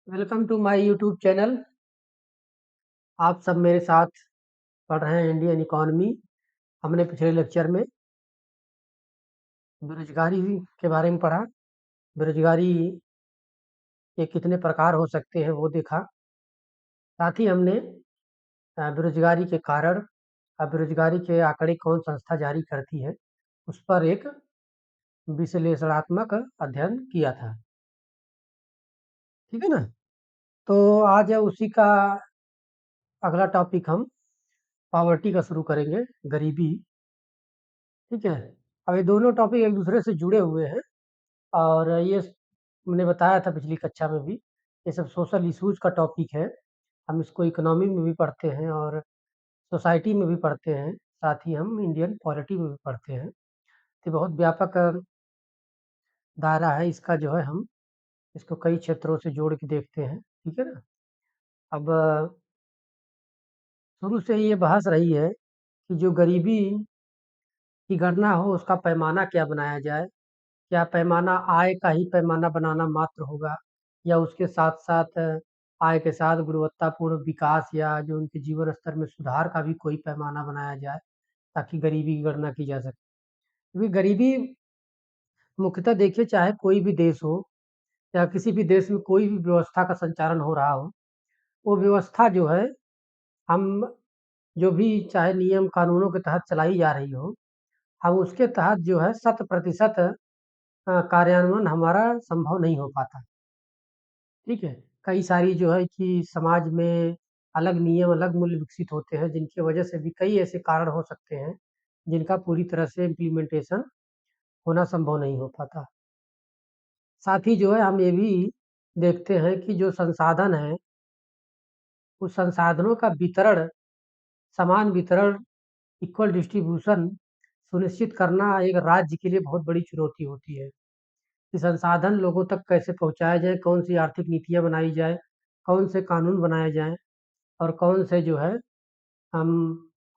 Welcome to my YouTube channel. आप सब मेरे साथ पढ़ रहे हैं इंडियन इकोनॉमी। हमने पिछले लेक्चर में बेरोजगारी के बारे में पढ़ा। बेरोजगारी के कितने प्रकार हो सकते हैं वो देखा। साथ ही हमने बेरोजगारी के कारण बेरोजगारी के आंकड़े कौन संस्था जारी करती है उस पर एक विश्लेषणात्मक अध्ययन किया था। ठीक है ना। तो आज उसी का अगला टॉपिक हम पॉवर्टी का शुरू करेंगे, गरीबी। ठीक है। अब ये दोनों टॉपिक एक दूसरे से जुड़े हुए हैं और ये मैंने बताया था पिछली कक्षा में भी, ये सब सोशल इश्यूज का टॉपिक है। हम इसको इकोनॉमी में भी पढ़ते हैं और सोसाइटी में भी पढ़ते हैं, साथ ही हम इंडियन पॉलिटी में भी पढ़ते हैं। तो बहुत व्यापक दायरा है इसका, जो है हम इसको कई क्षेत्रों से जोड़ के देखते हैं। ठीक है ना। अब शुरू से ही ये बहस रही है कि जो गरीबी की गणना हो उसका पैमाना क्या बनाया जाए। क्या पैमाना आय का ही पैमाना बनाना मात्र होगा, या उसके साथ-साथ आय के साथ गुणवत्तापूर्ण विकास या जो उनके जीवन स्तर में सुधार का भी कोई पैमाना बनाया जाए, ताकि गरीबी की गणना की जा सके। क्योंकि गरीबी मुख्यतः देखिए, चाहे कोई भी देश हो या किसी भी देश में कोई भी व्यवस्था का संचालन हो रहा हो, वो व्यवस्था जो है हम जो भी चाहे नियम कानूनों के तहत चलाई जा रही हो, हम उसके तहत जो है 100% कार्यान्वयन हमारा संभव नहीं हो पाता। ठीक है। कई सारी जो है कि समाज में अलग नियम, अलग मूल्य विकसित होते हैं, जिनकी वजह से भी कई ऐसे कारण हो सकते हैं, जिनका पूरी तरह से इम्प्लीमेंटेशन होना संभव नहीं हो पाता। साथ ही जो है हम ये भी देखते हैं कि जो संसाधन हैं, उस संसाधनों का वितरण, समान वितरण, इक्वल डिस्ट्रीब्यूशन सुनिश्चित करना एक राज्य के लिए बहुत बड़ी चुनौती होती है। कि संसाधन लोगों तक कैसे पहुँचाए जाएँ, कौन-सी आर्थिक नीतियाँ बनाई जाएँ, कौन से कानून बनाए जाएँ और कौन से जो है हम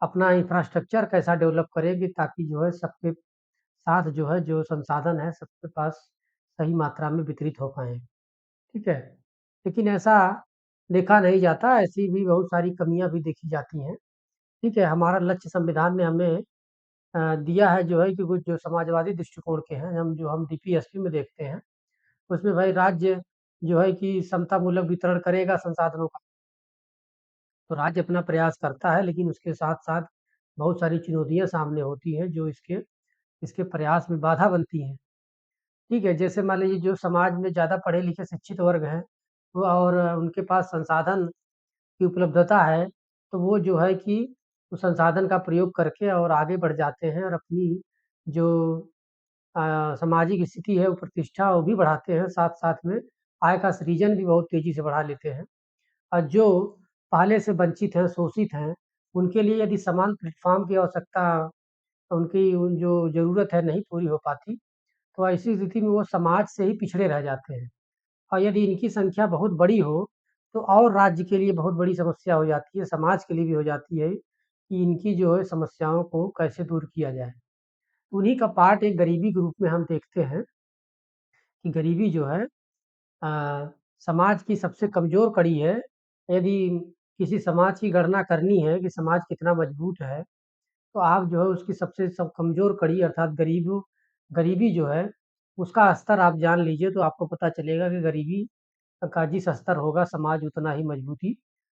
अपना इंफ्रास्ट्रक्चर कैसा डेवलप करेंगे, ताकि जो है सबके साथ जो है जो संसाधन है सबके पास सही मात्रा में वितरित हो पाएँ। ठीक है। लेकिन ऐसा देखा नहीं जाता, ऐसी भी बहुत सारी कमियाँ भी देखी जाती हैं। ठीक है। हमारा लक्ष्य संविधान ने हमें दिया है जो है कि कुछ जो समाजवादी दृष्टिकोण के हैं, हम डीपीएसपी में देखते हैं, उसमें भाई राज्य जो है कि समतामूलक वितरण करेगा संसाधनों का। तो राज्य अपना प्रयास करता है, लेकिन उसके साथ-साथ बहुत सारी चुनौतियाँ सामने होती हैं जो इसके इसके प्रयास में बाधा बनती हैं। ठीक है। जैसे मान लीजिए जो समाज में ज़्यादा पढ़े-लिखे शिक्षित वर्ग हैं, वो और उनके पास संसाधन की उपलब्धता है, तो वो जो है कि उस संसाधन का प्रयोग करके और आगे बढ़ जाते हैं और अपनी जो सामाजिक स्थिति है, वो प्रतिष्ठा वो भी बढ़ाते हैं, साथ-साथ में आय का सृजन भी बहुत तेज़ी से बढ़ा लेते हैं। और जो पहले से वंचित हैं, शोषित हैं, उनके लिए यदि समान प्लेटफ़ॉर्म की आवश्यकता, उनकी उन जो ज़रूरत है नहीं पूरी हो पाती, तो ऐसी स्थिति में वो समाज से ही पिछड़े रह जाते हैं। और यदि इनकी संख्या बहुत बड़ी हो, तो और राज्य के लिए बहुत बड़ी समस्या हो जाती है, समाज के लिए भी हो जाती है कि इनकी जो है समस्याओं को कैसे दूर किया जाए। उन्हीं का पार्ट एक गरीबी के रूप में हम देखते हैं कि गरीबी जो है समाज की सबसे कमज़ोर कड़ी है। यदि किसी समाज की गणना करनी है कि समाज कितना मजबूत है, तो आप जो है उसकी सबसे सब कमज़ोर कड़ी अर्थात गरीबी जो है, उसका स्तर आप जान लीजिए, तो आपको पता चलेगा कि गरीबी का जिस स्तर होगा, समाज उतना ही मजबूती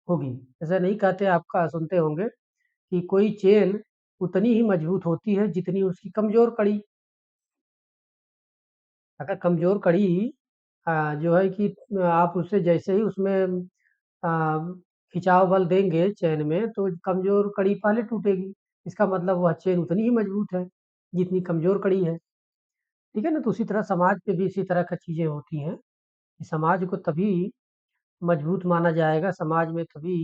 होगी। ऐसा नहीं कहते, आपका सुनते होंगे कि कोई चेन उतनी ही मजबूत होती है जितनी उसकी कमज़ोर कड़ी। अगर कमज़ोर कड़ी जो है कि आप उससे जैसे ही उसमें अ, खिंचाव बल देंगे चेन में, तो कमज़ोर कड़ी पहले टूटेगी। इसका मतलब वह चेन उतनी ही मजबूत है, जितनी कमज़ोर कड़ी है। ठीक है ना? तो उसी तरह समाज पे भी इसी तरह की चीज़ें होती हैं, कि समाज को तभी मजबूत माना जाएगा, समाज में तभी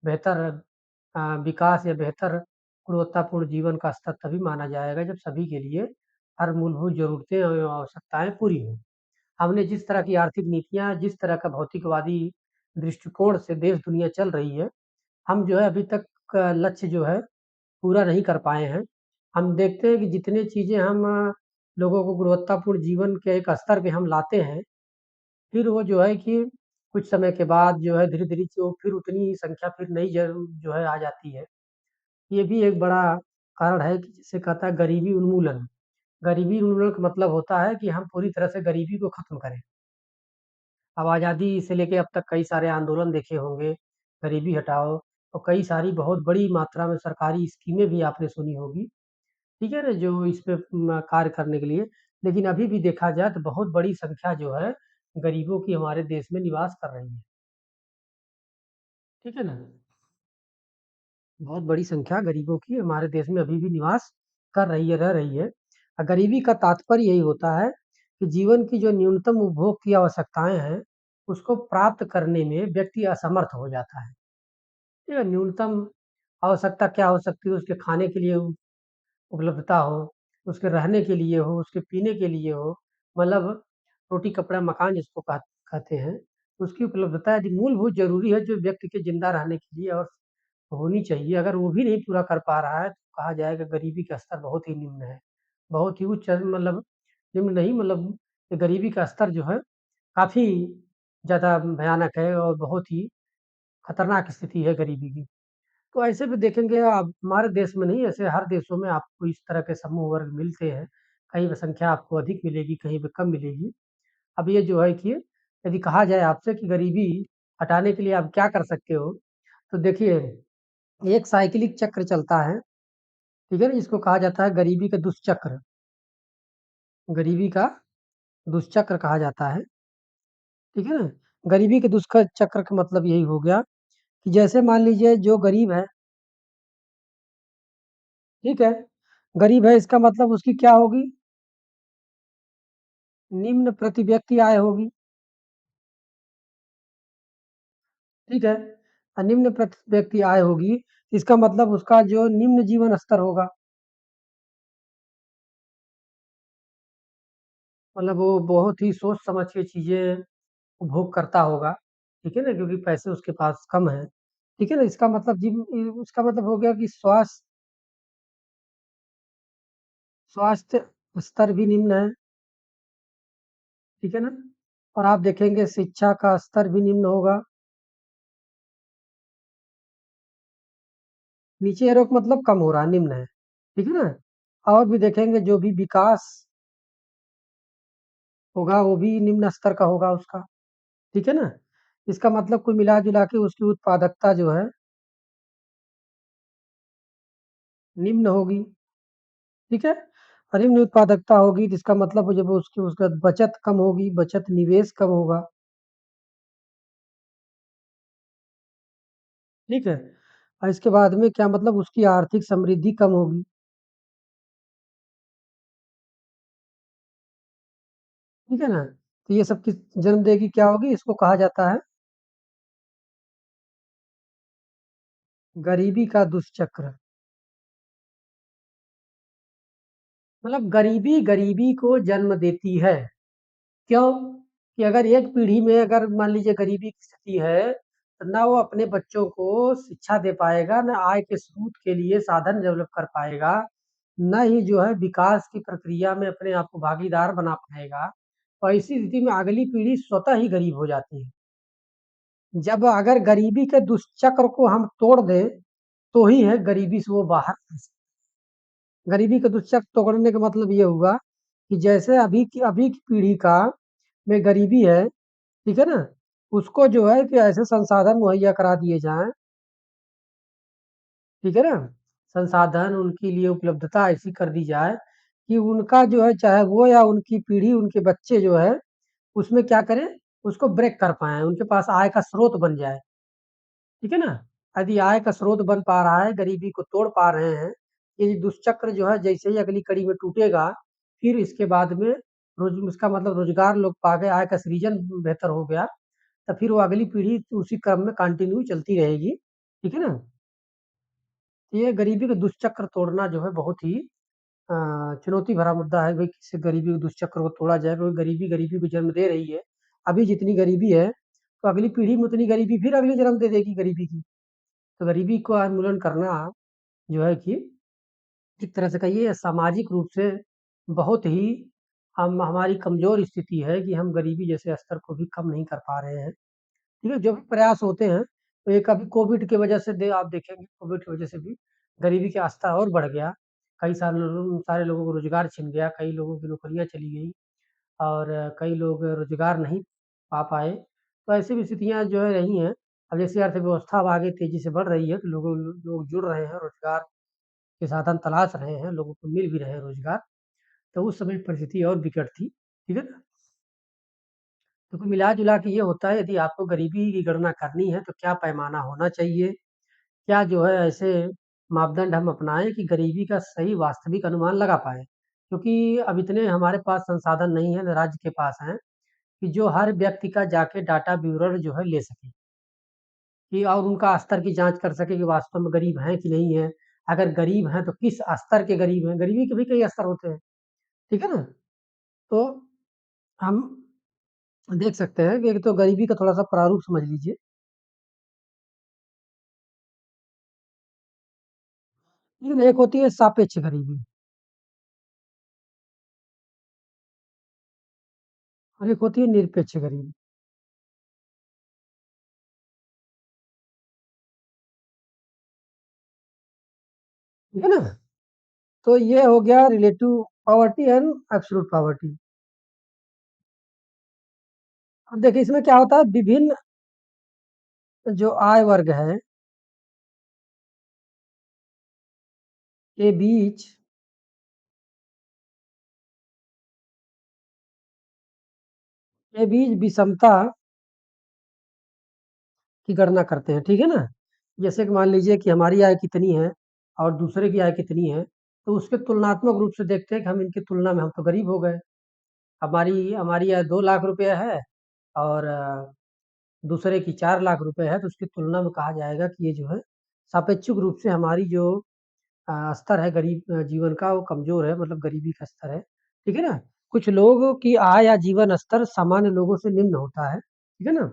बेहतर विकास या बेहतर गुणवत्तापूर्ण जीवन का स्तर तभी माना जाएगा, जब सभी के लिए हर मूलभूत ज़रूरतें और आवश्यकताएँ पूरी हों। हमने जिस तरह की आर्थिक नीतियाँ, जिस तरह का भौतिकवादी दृष्टिकोण से देश दुनिया चल रही है, हम जो है अभी तक लक्ष्य जो है पूरा नहीं कर पाए हैं। हम देखते हैं कि जितनी चीज़ें हम लोगों को गुणवत्तापूर्ण जीवन के एक स्तर पे हम लाते हैं, फिर वो जो है कि कुछ समय के बाद जो है धीरे-धीरे जो फिर उतनी ही संख्या फिर नई जो है आ जाती है। ये भी एक बड़ा कारण है कि जिसे कहता है गरीबी उन्मूलन। गरीबी उन्मूलन का मतलब होता है कि हम पूरी तरह से गरीबी को खत्म करें। अब आज़ादी से लेके अब तक कई सारे आंदोलन देखे होंगे, गरीबी हटाओ और कई सारी बहुत बड़ी मात्रा में सरकारी स्कीमें भी आपने सुनी होगी, ठीक है ना? जो इस पे कार्य करने के लिए। लेकिन अभी भी देखा जाए तो बहुत बड़ी संख्या जो है गरीबों की हमारे देश में निवास कर रही है, ठीक है ना? बहुत बड़ी संख्या गरीबों की हमारे देश में अभी भी निवास कर रही है, रह रही है। गरीबी का तात्पर्य यही होता है कि जीवन की जो न्यूनतम उपभोग की आवश्यकताएँ हैं, उसको प्राप्त करने में व्यक्ति असमर्थ हो जाता है। ठीक है, न्यूनतम आवश्यकता क्या हो सकती है? उसके खाने के लिए उपलब्धता हो, उसके रहने के लिए हो, उसके पीने के लिए हो, मतलब रोटी, कपड़ा, मकान जिसको कहते हैं, उसकी उपलब्धता यदि मूलभूत ज़रूरी है जो व्यक्ति के ज़िंदा रहने के लिए और होनी चाहिए, अगर वो भी नहीं पूरा कर पा रहा है, तो कहा जाएगा गरीबी का स्तर बहुत ही निम्न है। बहुत ही उच्च मतलब निम्न नहीं मतलब गरीबी का स्तर जो है काफ़ी ज़्यादा भयानक है और बहुत ही खतरनाक स्थिति है गरीबी की। तो ऐसे में देखेंगे आप हमारे देश में नहीं ऐसे हर देशों में आपको इस तरह के समूह वर्ग मिलते हैं। कहीं पे संख्या आपको अधिक मिलेगी, कहीं पे कम मिलेगी। अब ये जो है कि यदि कहा जाए आपसे कि गरीबी हटाने के लिए आप क्या कर सकते हो? तो देखिए एक साइक्लिक चक्र चलता है, ठीक है ना? जिसको कहा जाता है गरीबी का दुष्चक्र। गरीबी का दुष्चक्र कहा जाता है, ठीक है ना? गरीबी के चक्र का मतलब यही हो गया कि जैसे मान लीजिए जो गरीब है, ठीक है? गरीब है इसका मतलब उसकी क्या होगी? निम्न प्रति व्यक्ति आय होगी, ठीक है? निम्न प्रति व्यक्ति आय होगी, इसका मतलब उसका जो निम्न जीवन स्तर होगा, मतलब वो बहुत ही सोच समझ के चीज़ें उपभोग करता होगा, ठीक है ना? क्योंकि पैसे उसके पास कम हैं, ठीक है ना? इसका मतलब हो गया कि स्वास्थ्य स्तर भी निम्न है, ठीक है ना? और आप देखेंगे शिक्षा का स्तर भी निम्न होगा, नीचे एरो का मतलब कम हो रहा है, निम्न है, ठीक है ना? और भी देखेंगे जो भी विकास होगा वो भी निम्न स्तर का होगा उसका, ठीक है ना? इसका मतलब कुल मिला-जुला के उसकी उत्पादकता जो है निम्न होगी, ठीक है? और निम्न उत्पादकता होगी तो इसका मतलब जब उसकी उसका बचत कम होगी, बचत निवेश कम होगा, ठीक है? और इसके बाद में क्या मतलब उसकी आर्थिक समृद्धि कम होगी, ठीक है ना? तो ये सब किस जन्म देगी क्या होगी? इसको कहा जाता है गरीबी का दुष्चक्र। मतलब गरीबी गरीबी को जन्म देती है। क्यों? कि अगर एक पीढ़ी में अगर मान लीजिए गरीबी की स्थिति है, तो ना वो अपने बच्चों को शिक्षा दे पाएगा, ना आय के स्रोत के लिए साधन डेवलप कर पाएगा, ना ही जो है विकास की प्रक्रिया में अपने आप को भागीदार बना पाएगा। और ऐसी स्थिति में अगली पीढ़ी स्वतः ही गरीब हो जाती है। जब अगर गरीबी के दुष्चक्र को हम तोड़ दें, तो ही है गरीबी से वो बाहर आ सकता है। गरीबी का दुष्चक्र तोड़ने का मतलब ये हुआ कि जैसे अभी की पीढ़ी का में गरीबी है, ठीक है ना? उसको जो है कि ऐसे संसाधन मुहैया करा दिए जाएँ, ठीक है ना? संसाधन उनके लिए उपलब्धता ऐसी कर दी जाए कि उनका जो है चाहे वो या उनकी पीढ़ी, उनके बच्चे जो है, उसमें क्या करें, उसको ब्रेक कर पाएँ, उनके पास आय का स्रोत बन जाए, ठीक है ना? यदि आय का स्रोत बन पा रहा है, गरीबी को तोड़ पा रहे हैं, ये दुष्चक्र जो है जैसे ही अगली कड़ी में टूटेगा, फिर इसके बाद में इसका मतलब रोज़गार लोग पा गए, आय का सृजन बेहतर हो गया, तो फिर वो अगली पीढ़ी उसी क्रम में कंटिन्यू चलती रहेगी, ठीक है ना? ये गरीबी का दुष्चक्र तोड़ना जो है बहुत ही अ, चुनौती भरा मुद्दा है, भई कैसे गरीबी के दुष्चक्र को तोड़ा जाए क्योंकि गरीबी गरीबी को जन्म दे रही है। अभी जितनी गरीबी है, तो अगली पीढ़ी में उतनी गरीबी फिर अगली जन्म दे देगी गरीबी की। तो गरीबी का उन्मूलन करना जो है कि एक तरह से कहिए सामाजिक रूप से बहुत ही हम हमारी कमज़ोर स्थिति है कि हम गरीबी जैसे स्तर को भी कम नहीं कर पा रहे हैं। ठीक है, जो भी प्रयास होते हैं, तो ये कभी कोविड की वजह से आप देखेंगे कोविड की वजह से भी गरीबी का स्तर और बढ़ गया। कई सारे लोगों को रोज़गार छिन गया, कई लोगों की नौकरियाँ चली गई और कई लोग रोज़गार नहीं पा पाए। तो ऐसी भी स्थितियाँ जो है रही हैं। अब जैसे अर्थव्यवस्था अब आगे तेज़ी से बढ़ रही है, तो लोग जुड़ रहे हैं, रोज़गार के साधन तलाश रहे हैं, लोगों को मिल भी रहे हैं रोज़गार, तो उस समय परिस्थिति और विकट थी। ठीक है ना? तो कुल मिला-जुला के ये होता है यदि आपको गरीबी की गणना करनी है तो क्या पैमाना होना चाहिए? क्या जो है ऐसे मापदंड हम अपनाएँ कि गरीबी का सही वास्तविक अनुमान लगा पाएँ? क्योंकि अब इतने हमारे पास संसाधन नहीं है, ना राज्य के पास हैं, कि जो हर व्यक्ति का जाके डाटा विवरण जो है ले सके, कि और उनका स्तर की जाँच कर सके कि वास्तव में गरीब हैं कि नहीं हैं। अगर गरीब हैं तो किस स्तर के गरीब हैं? गरीबी के भी कई स्तर होते हैं, ठीक है ना? तो हम देख सकते हैं कि एक तो गरीबी का थोड़ा-सा प्रारूप समझ लीजिए। लेकिन एक होती है सापेक्ष गरीबी और एक होती है निरपेक्ष गरीबी, ठीक है ना? तो ये हो गया relative poverty and absolute poverty. अब देखिए इसमें क्या होता है विभिन्न जो आय वर्ग है के बीच विषमता की गणना करते हैं, ठीक है ना? जैसे कि मान लीजिए कि हमारी आय कितनी है और दूसरे की आय कितनी है, तो उसके तुलनात्मक रूप से देखते हैं कि हम इनकी तुलना में हम तो गरीब हो गए। हमारी हमारी आय 2 लाख रुपए है और दूसरे की 4 लाख रुपए है, तो उसकी तुलना में कहा जाएगा कि ये जो है सापेक्षिक रूप से हमारी जो स्तर है गरीब जीवन का वो कमज़ोर है मतलब गरीबी का स्तर है, ठीक है ना? कुछ लोगों की आय या जीवन स्तर सामान्य लोगों से निम्न होता है, ठीक है ना?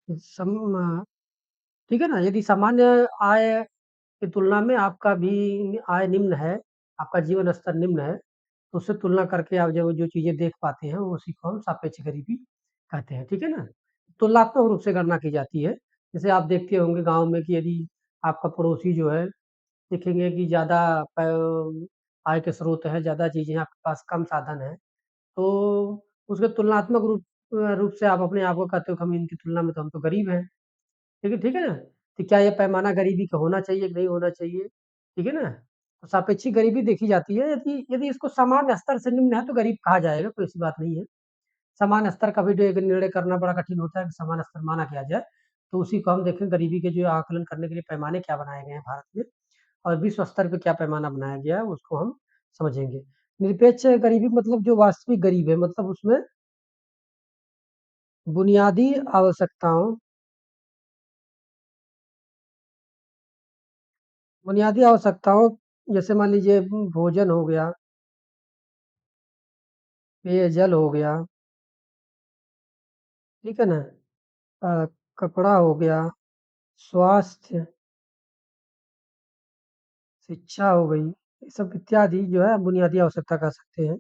सम ठीक है ना? यदि सामान्य आय की तुलना में आपका भी आय निम्न है, आपका जीवन स्तर निम्न है, तो उससे तुलना करके आप जो जो चीज़ें देख पाते हैं, उसी को हम सापेक्ष गरीबी कहते हैं, ठीक है ना? तुलनात्मक रूप से गणना की जाती है। जैसे आप देखते होंगे गाँव में कि यदि आपका पड़ोसी जो है, देखेंगे कि ज़्यादा आय के स्रोत है, ज़्यादा चीज़ें आपके पास कम साधन हैं, तो उसके तुलनात्मक रूप से आप अपने आप को कहते हो कि हम इनकी तुलना में तो हम तो गरीब हैं। ठीक है ना? तो क्या ये पैमाना गरीबी का होना चाहिए कि नहीं होना चाहिए? ठीक है ना? तो सापेक्षिक गरीबी देखी जाती है यदि यदि इसको समान स्तर से निम्न है तो गरीब कहा जाएगा, कोई ऐसी बात नहीं है। समान स्तर का भी निर्णय करना बड़ा कठिन होता है कि समान स्तर माना किया जाए। तो उसी को हम देखें गरीबी के जो आकलन करने के लिए पैमाने क्या बनाए गए हैं भारत में और विश्व स्तर पे क्या पैमाना बनाया गया है उसको हम समझेंगे। निरपेक्ष गरीबी मतलब जो वास्तविक गरीब है मतलब उसमें बुनियादी आवश्यकताओं बुनियादी आवश्यकताओं जैसे मान लीजिए भोजन हो गया, पेयजल हो गया, ठीक है ना? कपड़ा हो गया, स्वास्थ्य, शिक्षा हो गई, ये सब इत्यादि जो है बुनियादी आवश्यकता कह सकते हैं।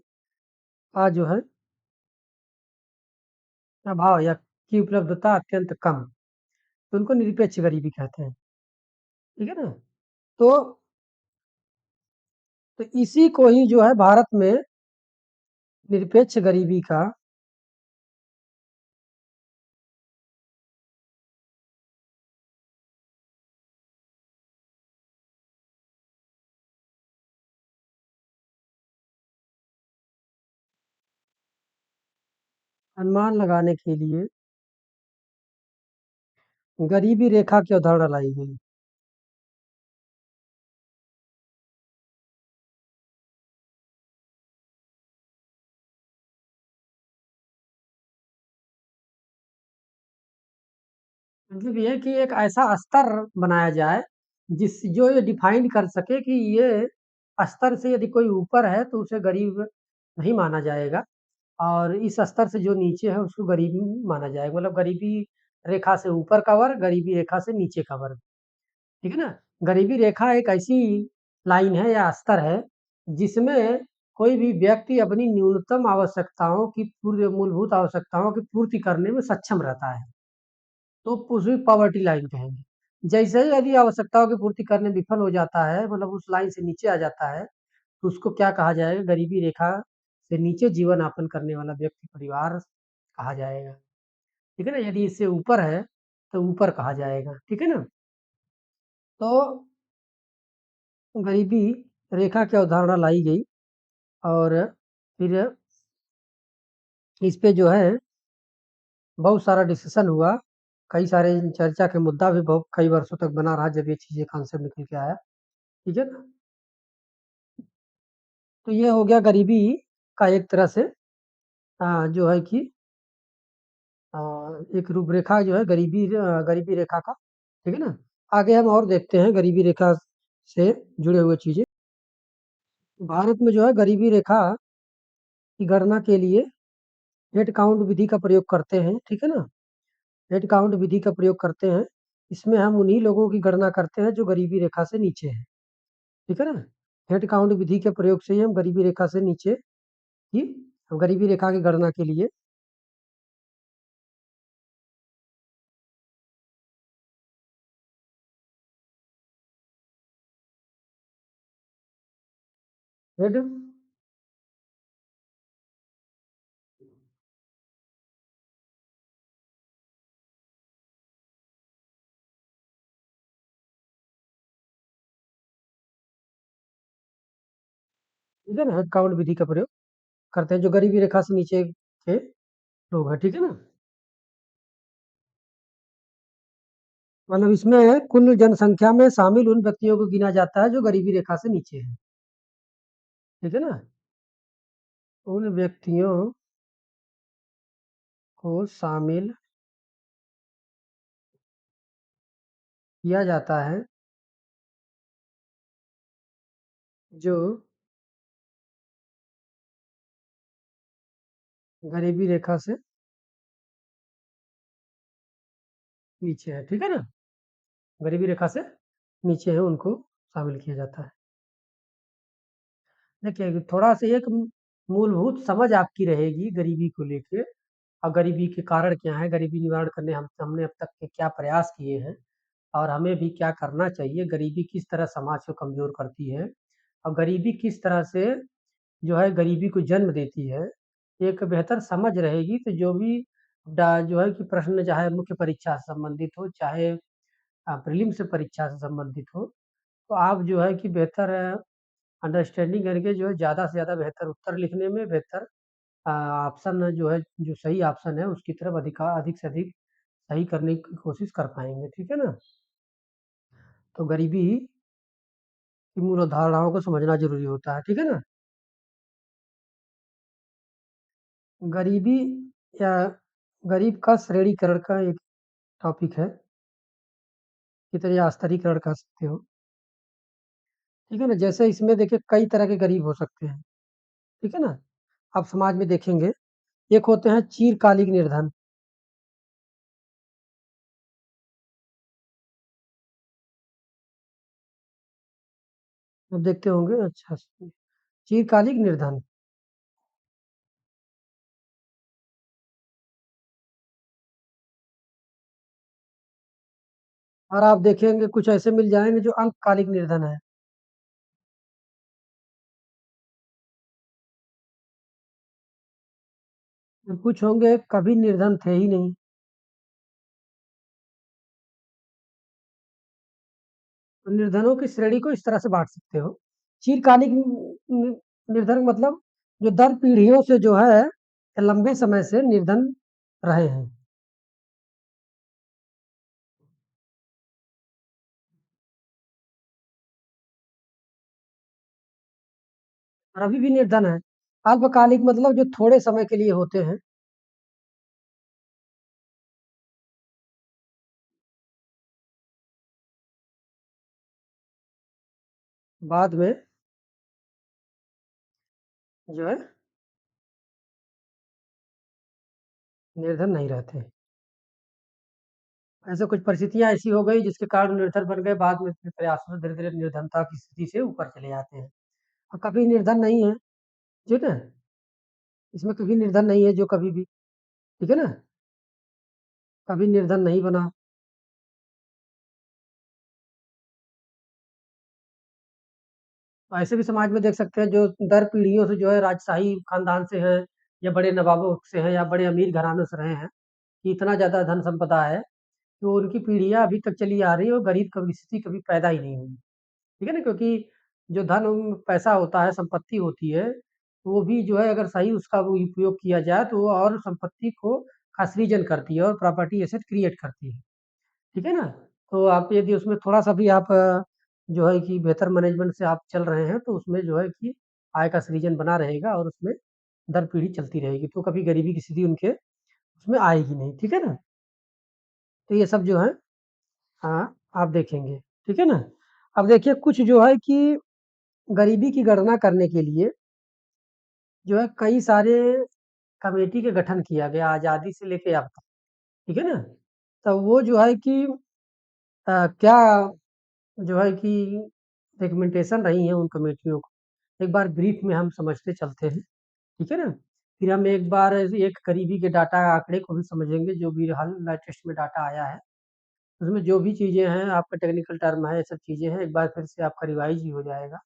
का जो है अभाव या की उपलब्धता अत्यंत कम, तो उनको निरपेक्ष गरीबी कहते हैं, ठीक है ना? तो इसी को ही जो है भारत में निरपेक्ष गरीबी का अनुमान लगाने के लिए गरीबी रेखा की अवधारणा लाई गई। मतलब ये है कि एक ऐसा स्तर बनाया जाए जो ये डिफाइन कर सके कि ये स्तर से यदि कोई ऊपर है तो उसे गरीब नहीं माना जाएगा और इस स्तर से जो नीचे है उसको गरीबी माना जाएगा। मतलब गरीबी रेखा से ऊपर का वर्ग, गरीबी रेखा से नीचे का वर्ग। ठीक है ना? गरीबी रेखा एक ऐसी लाइन है या स्तर है जिसमें कोई भी व्यक्ति अपनी न्यूनतम आवश्यकताओं की पूर्व मूलभूत आवश्यकताओं की पूर्ति करने में सक्षम रहता है। तो उसे पॉवर्टी लाइन कहेंगे। जैसे ही यदि आवश्यकताओं की पूर्ति करने में विफल हो जाता है, मतलब उस लाइन से नीचे आ जाता है, तो उसको क्या कहा जाएगा? गरीबी रेखा से नीचे जीवन यापन करने वाला व्यक्ति परिवार कहा जाएगा। ठीक है ना? यदि इससे ऊपर है, तो ऊपर कहा जाएगा। ठीक है ना? तो गरीबी रेखा की अवधारणा लाई गई और फिर इस पे जो है बहुत सारा डिस्कशन हुआ। कई सारे चर्चा के मुद्दा भी बहुत कई वर्षों तक बना रहा जब ये चीज़ें कॉन्सेप्ट निकल के आया। ठीक है ना? तो ये हो गया गरीबी का एक तरह से जो है कि एक रूपरेखा जो है गरीबी रेखा का। ठीक है ना? आगे हम और देखते हैं गरीबी रेखा से जुड़े हुए चीज़ें। भारत में जो है गरीबी रेखा की गणना के लिए हेड काउंट विधि का प्रयोग करते हैं। ठीक है ना? हेड काउंट विधि का प्रयोग करते हैं। इसमें हम उन्हीं लोगों की गणना करते हैं जो गरीबी रेखा से नीचे हैं। ठीक है ना? हेड काउंट विधि के प्रयोग से ही हम गरीबी रेखा से नीचे की गरीबी रेखा की गणना के लिए हेड ठीक है ना? हेड काउंट विधि का प्रयोग करते हैं जो गरीबी रेखा से नीचे के लोग हैं। ठीक है ना? मतलब इसमें कुल जनसंख्या में शामिल उन व्यक्तियों को गिना जाता है जो गरीबी रेखा से नीचे हैं। ठीक है ना? उन व्यक्तियों को शामिल किया जाता है जो गरीबी रेखा से नीचे है। ठीक है ना? गरीबी रेखा से नीचे है उनको शामिल किया जाता है। देखिए थोड़ा सा एक मूलभूत समझ आपकी रहेगी गरीबी को लेके और गरीबी के कारण क्या है, गरीबी निवारण करने हमने अब तक के क्या प्रयास किए हैं और हमें भी क्या करना चाहिए, गरीबी किस तरह समाज को कमजोर करती है और गरीबी किस तरह से जो है गरीबी को जन्म देती है। एक बेहतर समझ रहेगी तो जो भी जो है कि प्रश्न चाहे मुख्य परीक्षा से संबंधित हो चाहे प्रीलिम से परीक्षा से संबंधित हो, तो आप जो है कि बेहतर अंडरस्टैंडिंग करके जो है ज़्यादा से ज़्यादा बेहतर उत्तर लिखने में बेहतर ऑप्शन जो है जो सही ऑप्शन है उसकी तरफ अधिक से अधिक सही करने की कोशिश कर पाएँगे। ठीक है ना? तो गरीबी की मूल अवधारणाओं को समझना ज़रूरी होता है। ठीक है ना? गरीबी या गरीब का श्रेणीकरण का एक टॉपिक है, की तरह या स्तरीकरण कह सकते हो। ठीक है ना? जैसे इसमें देखिए कई तरह के गरीब हो सकते हैं। ठीक है ना? आप समाज में देखेंगे, एक होते हैं चिरकालिक निर्धन। आप देखते होंगे अच्छा चिरकालिक निर्धन। और आप देखेंगे कुछ ऐसे मिल जाएँगे जो अल्पकालिक निर्धन है। और कुछ होंगे कभी निर्धन थे ही नहीं। तो निर्धनों की श्रेणी को इस तरह से बाँट सकते हो। चिरकालिक निर्धन मतलब जो दर पीढ़ियों से जो है लंबे समय से निर्धन रहे हैं और अभी भी निर्धन है। अल्पकालिक मतलब जो थोड़े समय के लिए होते हैं। बाद में जो है निर्धन नहीं रहते। ऐसे कुछ परिस्थितियाँ ऐसी हो गई जिसके कारण निर्धन बन गए, बाद में अपने प्रयासों से धीरे-धीरे निर्धनता की स्थिति से ऊपर चले जाते हैं। और कभी निर्धन नहीं है, ठीक है? इसमें कभी निर्धन नहीं है जो कभी भी, ठीक है ना? कभी निर्धन नहीं बना। ऐसे भी समाज में देख सकते हैं जो दर पीढ़ियों से जो है राजशाही खानदान से हैं या बड़े नवाबों से हैं या बड़े अमीर घरानों से रहे हैं, कि इतना ज़्यादा धन संपदा है, कि उनकी पीढ़ियाँ अभी तक चली आ रही है और गरीब कभी स्थिति कभी पैदा ही नहीं हुई। ठीक है ना? क्योंकि जो धन पैसा होता है, संपत्ति होती है, वो भी जो है अगर सही उसका वो उपयोग किया जाए तो वो और संपत्ति को का सृजन करती है और प्रॉपर्टी एसेट क्रिएट करती है। ठीक है ना? तो आप यदि उसमें थोड़ा-सा भी आप जो है कि बेहतर मैनेजमेंट से आप चल रहे हैं, तो उसमें जो है कि आय का सृजन बना रहेगा और उसमें दर पीढ़ी चलती रहेगी, तो कभी गरीबी की स्थिति उनके उसमें आएगी नहीं, ठीक है ना? तो ये सब जो है आप देखेंगे, ठीक है ना? अब देखिए कुछ जो है कि गरीबी की गणना करने के लिए जो है कई सारे कमेटी के गठन किया गया आज़ादी से लेके अब तक, ठीक है ना? तो वो जो है कि क्या जो है कि रिकमेंडेशन रही हैं उन कमेटियों को, एक बार ब्रीफ में हम समझते चलते हैं, ठीक है ना? फिर हम एक बार एक करीबी के डाटा आँकड़े को भी समझेंगे जो भी हाल लेटेस्ट में डाटा आया है। उसमें जो भी चीज़ें हैं, आपका टेक्निकल टर्म है, ये सब चीज़ें हैं, एक बार फिर से आपका रिवाइज़ भी हो जाएगा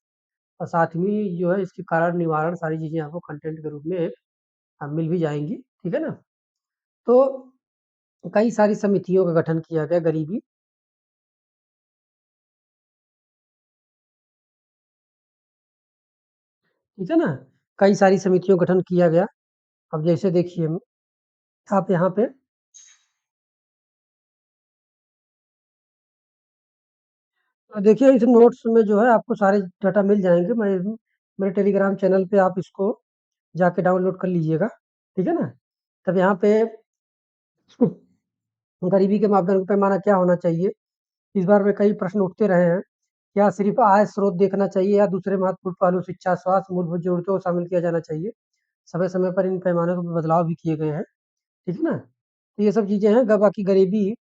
और साथ में जो है इसके कारण निवारण सारी चीज़ें आपको कंटेंट के रूप में मिल भी जाएँगी, ठीक है ना? तो कई सारी समितियों का गठन किया गया गरीबी ठीक है ना? कई सारी समितियों का गठन किया गया। अब जैसे देखिए आप यहाँ पे देखिए इस नोट्स में जो है आपको सारे डाटा मिल जाएँगे। मैं मेरे टेलीग्राम चैनल पे आप इसको जाके डाउनलोड कर लीजिएगा, ठीक है ना? तब यहाँ पे गरीबी के मापदंड का पैमाना क्या होना चाहिए? इस बार में कई प्रश्न उठते रहे हैं। क्या सिर्फ़ आय स्रोत देखना चाहिए या दूसरे महत्वपूर्ण पहलू शिक्षा, स्वास्थ्य, मूलभूत ज़रूरतों को शामिल किया जाना चाहिए? समय-समय पर इन पैमानों में बदलाव भी किए गए हैं, ठीक है ना? तो ये सब चीज़ें हैं। बाकी गरीबी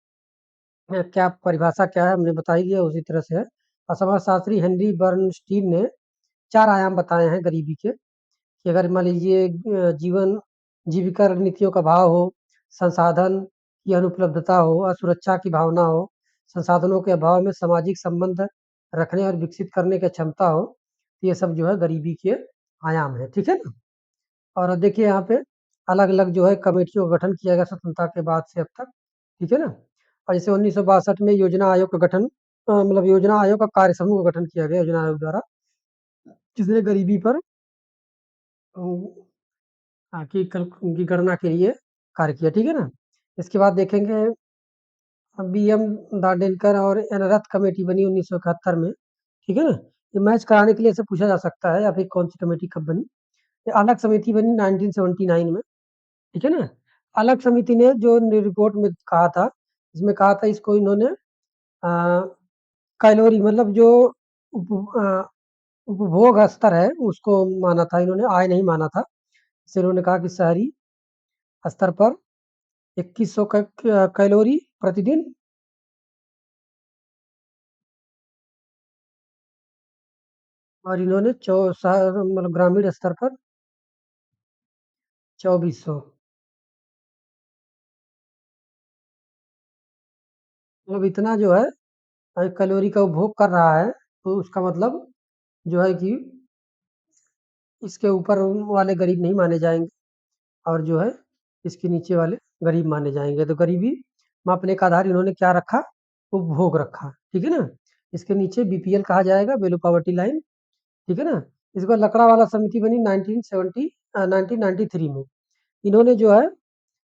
क्या परिभाषा क्या है हमने बता ही दिया उसी तरह से है। और समाजशास्त्री हेनरी बर्नस्टीन ने 4 आयाम बताए हैं गरीबी के, कि अगर मान लीजिए जीविका रणनीतियों का अभाव हो, संसाधन की अनुपलब्धता हो, असुरक्षा की भावना हो, संसाधनों के अभाव में सामाजिक संबंध रखने और विकसित करने की क्षमता हो, तो ये सब जो है गरीबी के आयाम हैं, ठीक है ना? और देखिए यहाँ पे अलग-अलग जो है कमेटियों का गठन किया गया स्वतंत्रता के बाद से अब तक, ठीक है ना? और जैसे 1962 में योजना आयोग का गठन मतलब योजना आयोग का कार्य समूह का गठन किया गया योजना आयोग द्वारा, जिसने गरीबी पर की गणना के लिए कार्य किया, ठीक है ना? इसके बाद देखेंगे बीएम दांडेलकर और एनरथ कमेटी बनी 1971 में, ठीक है ना? ये मैच कराने के लिए ऐसे पूछा जा सकता है या फिर कौन-सी कमेटी कब बनी? ये अलग समिति बनी 1979 में, ठीक है ना? अलग समिति ने जो रिपोर्ट में कहा था, इसमें कहा था इसको इन्होंने अ, कैलोरी मतलब जो उप अ, उपभोग स्तर है उसको माना था इन्होंने, आय नहीं माना था। जैसे इन्होंने कहा कि शहरी स्तर पर 2100 कैलोरी प्रतिदिन और इन्होंने मतलब ग्रामीण स्तर पर 2400 मतलब इतना जो है कैलोरी का उपभोग कर रहा है, तो उसका मतलब जो है कि इसके ऊपर वाले गरीब नहीं माने जाएँगे और जो है इसके नीचे वाले गरीब माने जाएँगे। तो गरीबी मापने का आधार इन्होंने क्या रखा? उपभोग रखा, ठीक है ना? इसके नीचे बीपीएल कहा जाएगा, बिलो पॉवर्टी लाइन, ठीक है ना? इसके बाद लकड़ावाला समिति बनी 1993 में। इन्होंने जो है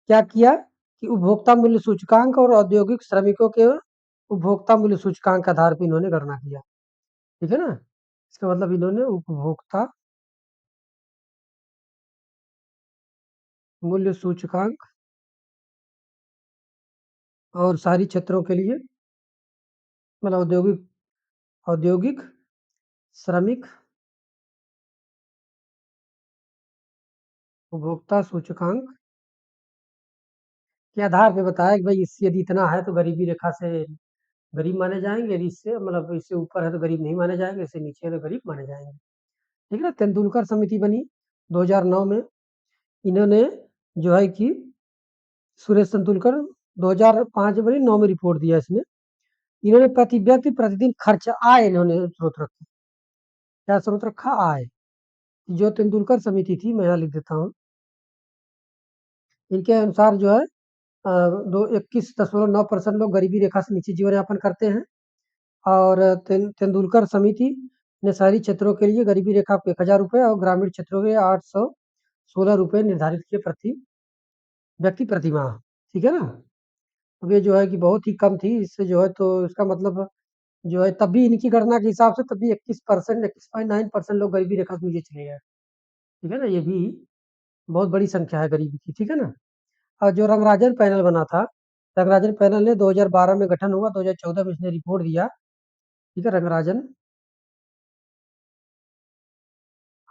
क्या किया कि उपभोक्ता मूल्य सूचकांक और औद्योगिक श्रमिकों के उपभोक्ता मूल्य सूचकांक के आधार पे इन्होंने गणना किया, ठीक है ना? इसका मतलब इन्होंने उपभोक्ता मूल्य सूचकांक और शहरी क्षेत्रों के लिए मतलब औद्योगिक औद्योगिक श्रमिक उपभोक्ता सूचकांक के आधार पे बताया कि भाई इससे यदि इतना है तो गरीबी रेखा से गरीब माने जाएंगे, यदि इससे मतलब इससे ऊपर है तो गरीब नहीं माने जाएंगे, इससे नीचे है तो गरीब माने जाएंगे। ठीक है ना। तेंदुलकर समिति बनी 2009 में। इन्होंने जो है कि सुरेश तेंदुलकर 2005 में बनी, 9 में रिपोर्ट दिया इसने। इन्होंने प्रति व्यक्ति प्रतिदिन खर्च आय इन्होंने स्रोत रखा। क्या स्रोत रखा? आय। जो तेंदुलकर समिति थी, मैं यहाँ लिख देता हूँ। इनके अनुसार जो है 21.9% लोग गरीबी रेखा से नीचे जीवन यापन करते हैं। और तेंदुलकर समिति ने शहरी क्षेत्रों के लिए गरीबी रेखा को 1000 रुपये और ग्रामीण क्षेत्रों के 816 रुपये निर्धारित किए प्रति व्यक्ति प्रति माह। ठीक है ना। अब ये जो है कि बहुत ही कम थी, इससे जो है तो इसका मतलब जो है तब भी इनकी गणना के हिसाब से तब भी 21%, 21.9% लोग गरीबी रेखा से नीचे चले गए। ठीक है ना। ये भी बहुत बड़ी संख्या है गरीबी की। ठीक है ना। और जो रंगराजन पैनल बना था, रंगराजन पैनल ने 2012 में गठन हुआ, 2014 में इसने रिपोर्ट दिया। ठीक है। रंगराजन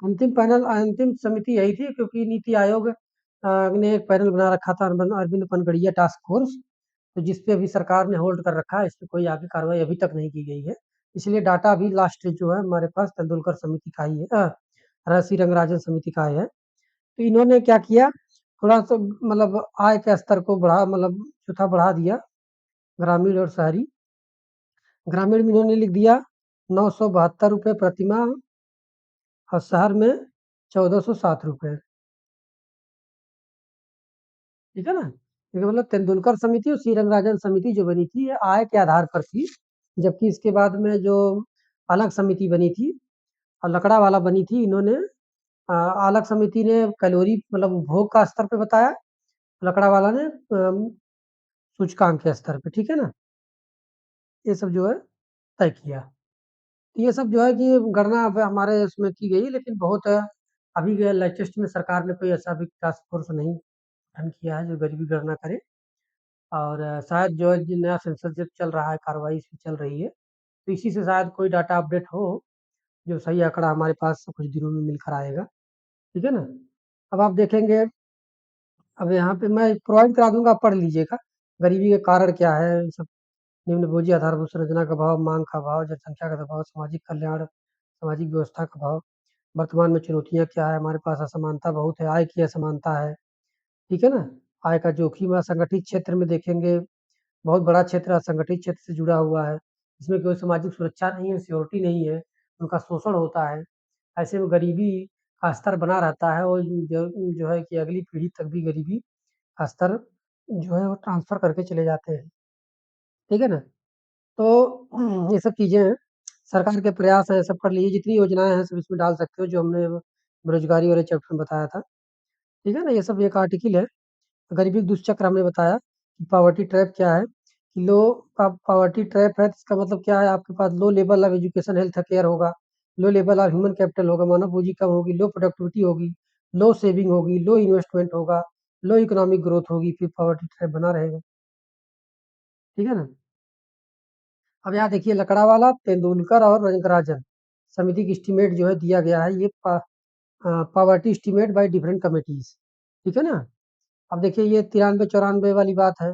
अंतिम समिति यही थी, क्योंकि नीति आयोग ने एक पैनल बना रखा था, अरविंद पनगड़िया टास्क फोर्स, तो जिसपे अभी सरकार ने होल्ड कर रखा है, इस पे कोई आगे कार्रवाई अभी तक नहीं की गई है। इसलिए डाटा अभी लास्ट जो है हमारे पास तेंदुलकर समिति का ही है, राशि रंगराजन समिति का है। तो इन्होंने क्या किया, थोड़ा सा मतलब आय के स्तर को बढ़ा, मतलब जो था बढ़ा दिया, ग्रामीण और शहरी। ग्रामीण में इन्होंने लिख दिया 972 रुपये प्रति माह और शहर में 1407 रुपये। ठीक है ना। इसका मतलब तेंदुलकर समिति और श्री रंगराजन समिति जो बनी थी, ये आय के आधार पर थी। जबकि इसके बाद में जो अलग समिति बनी थी और लकड़ा वाला बनी थी, इन्होंने अलग समिति ने कैलोरी मतलब उपभोग का स्तर पे बताया, लकड़ा वाला ने सूचकांक के स्तर पे। ठीक है ना। ये सब जो है तय किया। तो ये सब जो है कि गणना अब हमारे उसमें की गई, लेकिन बहुत अभी लेटेस्ट में सरकार ने कोई ऐसा भी टास्क फोर्स नहीं गठन किया है जो गरीबी गणना करे। और शायद जो है नया सेंसस जब चल रहा है, कार्रवाई इसकी चल रही है, तो इसी से शायद कोई डाटा अपडेट हो, जो सही आंकड़ा हमारे पास कुछ दिनों में मिलकर आएगा। ठीक है ना। अब आप देखेंगे, अब यहाँ पे मैं प्रोवाइड करा दूंगा, आप पढ़ लीजिएगा गरीबी के कारण क्या है, सब निम्न भोजी आधारभूत संरचना का अभाव, मांग का अभाव, जनसंख्या का दबाव, सामाजिक कल्याण, सामाजिक व्यवस्था का अभाव, वर्तमान में चुनौतियाँ क्या है, हमारे पास असमानता बहुत है, आय की असमानता है। ठीक है ना। आय का जोखिम है, संगठित क्षेत्र में देखेंगे बहुत बड़ा क्षेत्र असंगठित क्षेत्र से जुड़ा हुआ है, इसमें कोई सामाजिक सुरक्षा नहीं है, सिक्योरिटी नहीं है, उनका शोषण होता है। ऐसे में गरीबी का स्तर बना रहता है, और जो है कि अगली पीढ़ी तक भी गरीबी का स्तर जो है वो ट्रांसफर करके चले जाते हैं। ठीक है ना। तो ये सब चीज़ें हैं, सरकार के प्रयास हैं, सब कर लीजिए, जितनी योजनाएं हैं सब इसमें डाल सकते हो, जो हमने बेरोजगारी वाले चैप्टर में बताया था। ठीक है ना। ये सब एक आर्टिकल है। गरीबी दुष्चक्र हमने बताया कि पावर्टी ट्रैप क्या है, कि लो पावर्टी ट्रैप है, इसका मतलब क्या है, आपके पास low level of education health care होगा, low level of human capital होगा, मानव पूंजी कम होगी, लो प्रोडक्टिविटी होगी, लो सेविंग होगी, लो इन्वेस्टमेंट होगा, लो इकोनॉमिक ग्रोथ होगी, फिर पावर्टी ट्रैप बना रहेगा। ठीक है ना। अब यहाँ देखिए, लकड़ा वाला, तेंदुलकर और रंगराजन समिति की एस्टीमेट जो है दिया गया है, ये poverty estimate by different committees. ठीक है ना। अब देखिए ये 93-94 वाली बात है।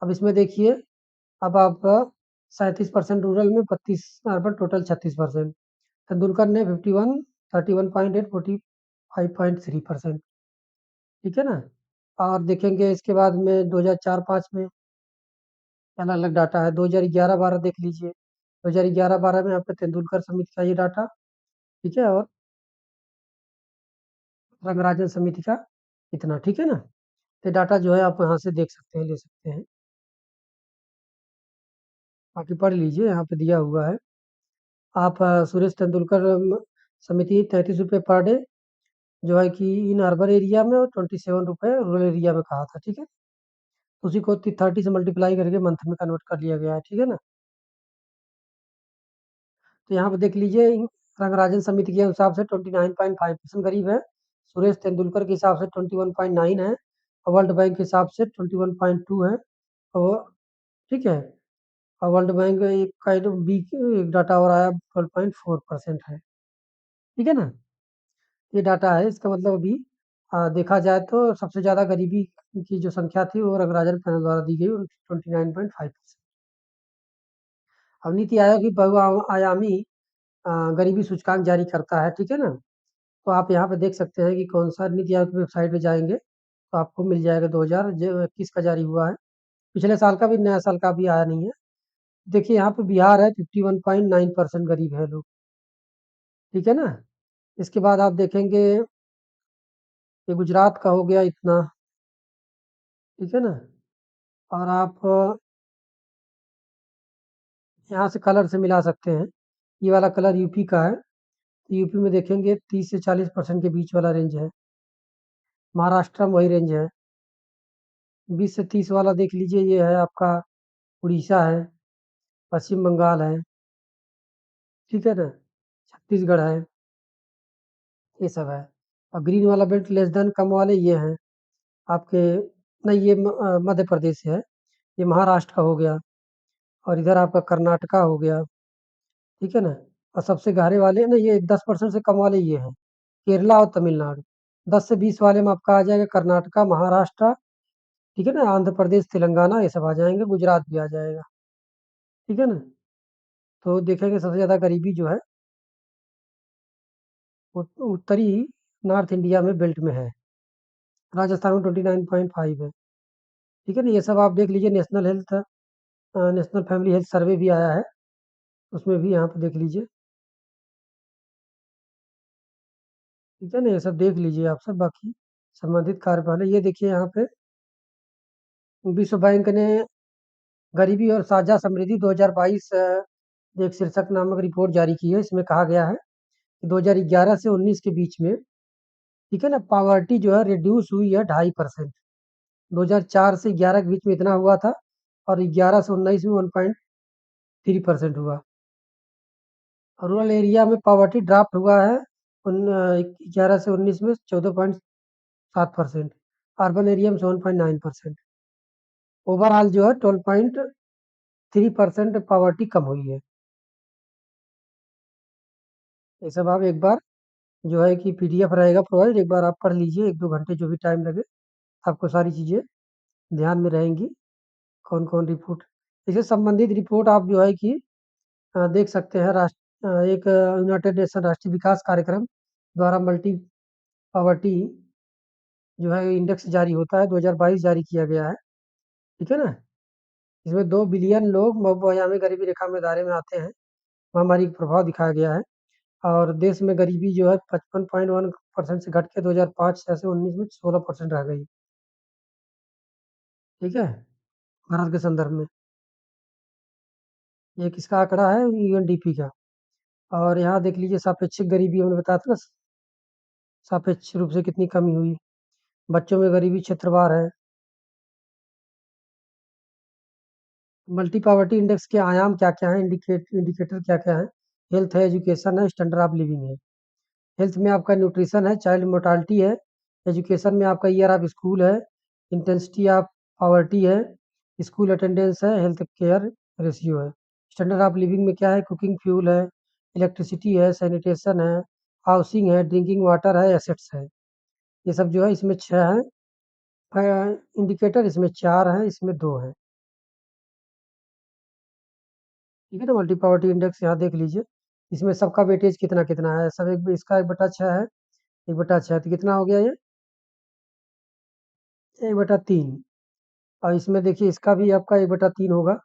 अब इसमें देखिए, अब आप 37% रूरल में, 32 अर्बन, टोटल 36%। तेंदुलकर ने 51, 31.8, 45.3%। ठीक है ना। और देखेंगे इसके बाद में 2004-5 में अलग अलग डाटा है। 2011-12 देख लीजिए, 2011-12 में आपका तेंदुलकर समिति का ये डाटा। ठीक है। और रंगराजन समिति का इतना। ठीक है ना। ये डाटा जो है आप यहाँ से देख सकते हैं, ले सकते हैं, बाकी पढ़ लीजिए, यहाँ पे दिया हुआ है। आप सुरेश तेंदुलकर समिति 33 रुपये पर डे जो है कि इन अर्बन एरिया में, और 27 रुपये रूरल एरिया में कहा था। ठीक है। उसी को 30 से मल्टीप्लाई करके मंथ में कन्वर्ट कर लिया गया है। ठीक है ना। तो यहाँ पे देख लीजिए, रंगराजन समिति के हिसाब से 29.5% गरीब है, सुरेश तेंदुलकर के हिसाब से 21.9 है, और वर्ल्ड बैंक के हिसाब से 21.2 है। और ठीक है। और वर्ल्ड बैंक एक काइंड ऑफ बी एक डाटा और आया 12.4% है। ठीक है ना? ये डाटा है, इसका मतलब अभी देखा जाए तो सबसे ज़्यादा गरीबी की जो संख्या थी वो रंगराजन पैनल द्वारा दी गई 29.5%। अब नीति आयोग ही बहुआयामी गरीबी सूचकांक जारी करता है। ठीक है ना? तो आप यहाँ पे देख सकते हैं कि कौन सा नीति आयोग की वेबसाइट पे जाएंगे तो आपको मिल जाएगा 2021 का जारी हुआ है। पिछले साल का भी, नया साल का भी आया नहीं है। देखिए यहाँ पे बिहार है, 51.9% गरीब है लोग। ठीक है ना? इसके बाद आप देखेंगे ये गुजरात का हो गया इतना। ठीक है ना? और आप यहाँ से कलर से मिला सकते हैं। ये वाला कलर यूपी का है, तो यूपी में देखेंगे 30 से 40% के बीच वाला रेंज है। महाराष्ट्र में वही रेंज है। 20 से 30 वाला देख लीजिए, ये है आपका उड़ीसा है, पश्चिम बंगाल है। ठीक है ना? छत्तीसगढ़ है, ये सब है। और ग्रीन वाला बेल्ट लेस देन कम वाले ये हैं आपके, नहीं ये मध्य प्रदेश से है, ये महाराष्ट्र का हो गया, और इधर आपका कर्नाटका हो गया। ठीक है ना? और सबसे गहरे वाले ना ये 10% से कम वाले ये हैं, केरला और तमिलनाडु। 10 से 20 वाले में आपका आ जाएगा कर्नाटका, महाराष्ट्र। ठीक है ना? आंध्र प्रदेश, तेलंगाना, ये सब आ जाएंगे, गुजरात भी आ जाएगा। ठीक है ना? तो देखेंगे सबसे ज़्यादा गरीबी जो है वो उत्तरी नॉर्थ इंडिया में बेल्ट में है। राजस्थान में 29.5 है। ठीक है ना? ये सब आप देख लीजिए। नेशनल फैमिली हेल्थ सर्वे भी आया है, उसमें भी यहाँ पे देख लीजिए। ठीक है ना? ये सब देख लीजिए आप सब। बाकी संबंधित कार्यपालक ये देखिए यहाँ पे विश्व बैंक ने गरीबी और साझा समृद्धि 2022 एक शीर्षक नामक रिपोर्ट जारी की है। इसमें कहा गया है कि 2011 से 19 के बीच में, ठीक है ना, पॉवर्टी जो है रिड्यूस हुई है 2.5%। 2004 से 11 के बीच में इतना हुआ था, और 11 से 19 में 1.3% हुआ। रूरल एरिया में पॉवर्टी ड्राफ्ट हुआ है 11 से 19 में 14.7%। अर्बन एरिया में 7.9%। ओवरऑल जो है 12.3% पॉवर्टी कम हुई है। ये सब आप एक बार जो है कि पीडीएफ रहेगा प्रोवाइड, एक बार आप पढ़ लीजिए, 1-2 घंटे जो भी टाइम लगे, आपको सारी चीज़ें ध्यान में रहेंगी। कौन कौन रिपोर्ट, इससे संबंधित रिपोर्ट आप जो है कि देख सकते हैं। एक यूनाइटेड नेशन राष्ट्रीय विकास कार्यक्रम द्वारा मल्टी पॉवर्टी जो है इंडेक्स जारी होता है, 2022 जारी किया गया है। ठीक है ना? इसमें 2 बिलियन लोग बहुआयामी गरीबी रेखा में दायरे में आते हैं। महामारी का प्रभाव दिखाया गया है, और देश में गरीबी जो है 55.1% से घट के 2005 से 19 में 16% रह गई। ठीक है? भारत के संदर्भ में ये किसका आंकड़ा है? यूएनडीपी का। और यहाँ देख लीजिए सापेक्षिक गरीबी, हमने बताया था ना सापेक्ष रूप से कितनी कमी हुई। बच्चों में गरीबी क्षेत्रवार है। मल्टी पॉवर्टी इंडेक्स के आयाम क्या क्या है, इंडिकेटर क्या क्या है? हेल्थ है, एजुकेशन है, स्टैंडर्ड ऑफ लिविंग है। हेल्थ में आपका न्यूट्रिशन है, चाइल्ड मोर्टालिटी है। एजुकेशन में आपका ईयर ऑफ स्कूल है, इंटेंसिटी ऑफ पॉवर्टी है, स्कूल अटेंडेंस है, हेल्थ केयर रेशियो है। स्टैंडर्ड ऑफ लिविंग में क्या है? कुकिंग फ्यूल है, इलेक्ट्रिसिटी है, सैनिटेशन है, हाउसिंग है, ड्रिंकिंग वाटर है, एसेट्स है। ये सब जो है इसमें 6 हैं इंडिकेटर, इसमें 4 हैं, इसमें 2 हैं। ठीक है ना? मल्टी पॉवर्टी इंडेक्स यहाँ देख लीजिए, इसमें सबका वेटेज कितना कितना है। सब एक इसका 1/6 है, 1/6 तो कितना हो गया ये? 1/3। और इसमें देखिए इसका भी आपका 1/3 होगा,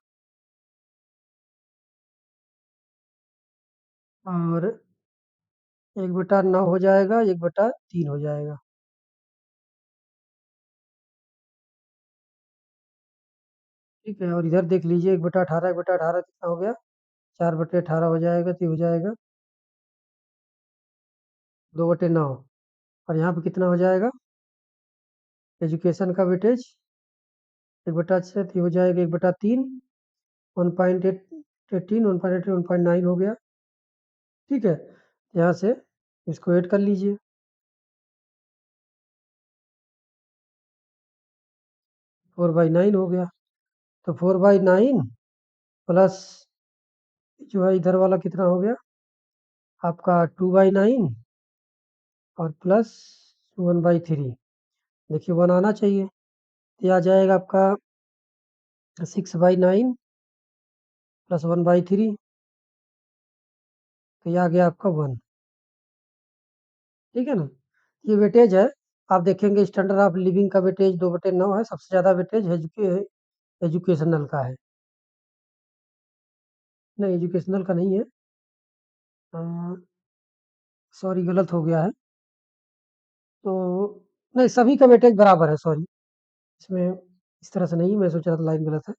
और 1/9 हो जाएगा, 1/3 हो जाएगा। ठीक है? और इधर देख लीजिए 1/18, 1/18 कितना हो गया? 4/18 हो जाएगा, तो ये हो जाएगा 2/9। और यहाँ पे कितना हो जाएगा? एजुकेशन का वेटेज 1/6, तो ये हो जाएगा 1/3। 1.18, 1.8, 1.9 हो गया। ठीक है? यहाँ से इसको ऐड कर लीजिए, 4/9 हो गया। तो 4/9 प्लस जो है इधर वाला कितना हो गया आपका 2/9 और प्लस 1/3। देखिए 1 आना चाहिए, ये आ जाएगा आपका 6/9 प्लस 1/3, तो ये आ गया आपका 1। ठीक है ना, ये वेटेज है। आप देखेंगे स्टैंडर्ड ऑफ लिविंग का वेटेज 2/9 है, सबसे ज़्यादा वेटेज एजुकेशनल का है। नहीं, एजुकेशनल का नहीं है, सॉरी गलत हो गया है। तो नहीं, सभी का वेटेज बराबर है, सॉरी इसमें इस तरह से नहीं, मैं सोच रहा था लाइन गलत है।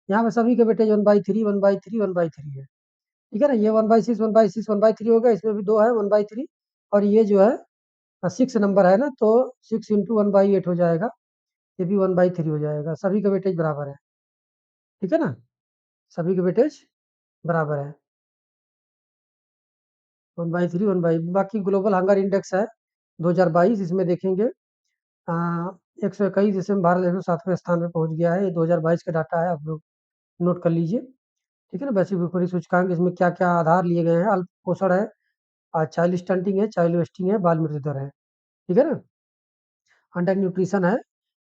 यहाँ पे सभी का वेटेज 1/3 1/3 1/3 है। ठीक है ना, ये 1/6 1/6 1/3 हो गया, इसमें भी 2 है 1/3, और ये जो है 6 नंबर है ना, तो 6 इंटू 1/8 हो जाएगा, ये भी 1/3 हो जाएगा। सभी का वेटेज बराबर है। ठीक है ना, सभी का वेटेज बराबर है, 1/3 बाकी ग्लोबल हंगर इंडेक्स है 2022, इसमें देखेंगे 121, इसमें भारत 107वें स्थान पे पहुंच गया है। ये 2022 का डाटा है, आप लोग नोट कर लीजिए। ठीक है ना, वैश्विक भूखमरी सूचकांक, इसमें क्या क्या आधार लिए गए हैं, अल्प पोषण है, चाइल्ड स्टंटिंग है, चाइल्ड वेस्टिंग है, बाल मृत्यु दर है। ठीक है ना, अंडर न्यूट्रिशन है,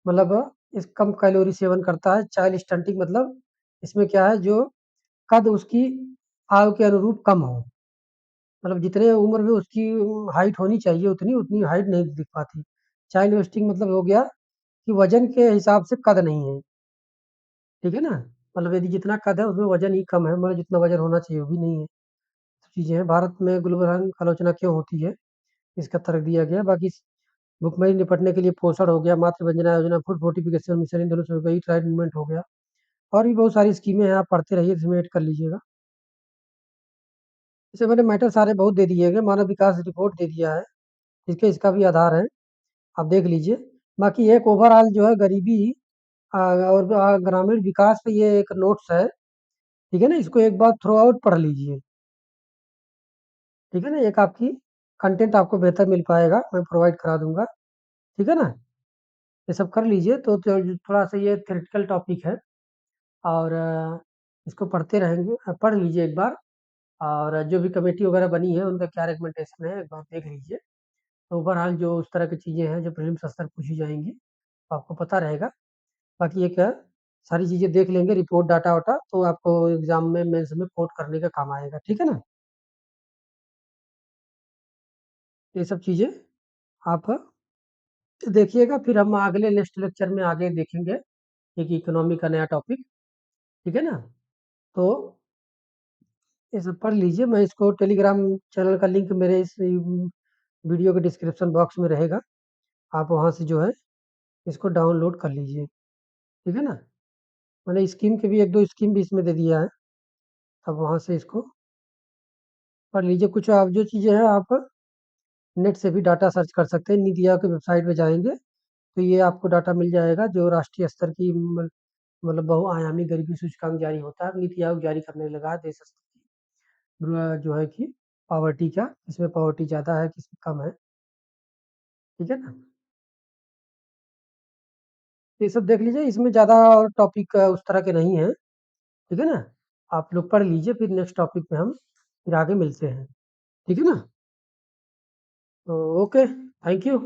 मतलब इस कम कैलोरी सेवन करता है। चाइल्ड स्टंटिंग मतलब इसमें क्या है, जो कद उसकी आयु के अनुरूप कम हो, मतलब जितने उम्र में उसकी हाइट होनी चाहिए उतनी उतनी हाइट नहीं दिख पाती। चाइल्ड वेस्टिंग मतलब हो गया कि वजन के हिसाब से कद नहीं है। ठीक है ना, मतलब यदि जितना कद है उसमें वजन ही कम है, मतलब जितना वजन होना चाहिए वो भी नहीं है। चीज़ें हैं, भारत में ग्लोबल वार्मिंग आलोचना क्यों होती है, इसका तर्क दिया गया। बाकी भुखमरी निपटने के लिए पोषण हो गया, मातृ Vandana Yojana, food fortification mission, इन दोनों से हो गई, ट्राइड मूवमेंट हो गया, और भी बहुत सारी स्कीमें हैं, आप पढ़ते रहिए, इसमें ऐड कर लीजिएगा। इससे मैंने मैटर सारे बहुत दे दिए गए, मानव विकास रिपोर्ट दे दिया है, इसका भी आधार है, आप देख लीजिए। बाकी एक ओवरऑल जो है गरीबी और ग्रामीण विकास पे ये एक नोट्स है। ठीक है ना, इसको एक बार थ्रू आउट पढ़ लीजिए। ठीक है ना, एक आपकी कंटेंट आपको बेहतर मिल पाएगा, मैं प्रोवाइड करा दूंगा। ठीक है ना, ये सब कर लीजिए, तो थोड़ा सा ये थ्योरेटिकल टॉपिक है, और इसको पढ़ते रहेंगे, पढ़ लीजिए एक बार, और जो भी कमेटी वगैरह बनी है उनका क्या रिकमेंडेशन है एक बार देख लीजिए। तो ओवरऑल जो उस तरह की चीज़ें हैं जो प्रीलिम्स स्तर पूछी जाएंगी, तो आपको पता रहेगा। बाकी एक सारी चीज़ें देख लेंगे, रिपोर्ट डाटा वाटा, तो आपको एग्जाम में मेंस में कोट करने का काम आएगा। ठीक है ना, ये सब चीज़ें आप देखिएगा, फिर हम अगले नेक्स्ट लेक्चर में आगे देखेंगे एक इकोनॉमी का नया टॉपिक। ठीक है ना, तो ये सब पढ़ लीजिए, मैं इसको टेलीग्राम चैनल का लिंक मेरे इस वीडियो के डिस्क्रिप्शन बॉक्स में रहेगा, आप वहाँ से जो है इसको डाउनलोड कर लीजिए। ठीक है ना, मैंने स्कीम के भी 1-2 स्कीम भी इसमें दे दिया है, अब वहाँ से इसको पढ़ लीजिए। कुछ आप जो चीज़ें हैं आप नेट से भी डाटा सर्च कर सकते हैं, नीति आयोग की वेबसाइट पे जाएंगे तो ये आपको डाटा मिल जाएगा, जो राष्ट्रीय स्तर की मतलब बहुआयामी गरीबी सूचकांक जारी होता है, नीति आयोग जारी करने लगा है देश स्तर की, जो है कि पॉवर्टी का, किसमें पॉवर्टी ज़्यादा है किसमें कम है। ठीक है ना, ये सब देख लीजिए, इसमें ज़्यादा टॉपिक उस तरह के नहीं है। ठीक है ना, आप लोग पढ़ लीजिए, फिर नेक्स्ट टॉपिक में हम फिर आगे मिलते हैं। ठीक है ना, तो ओके, थैंक यू।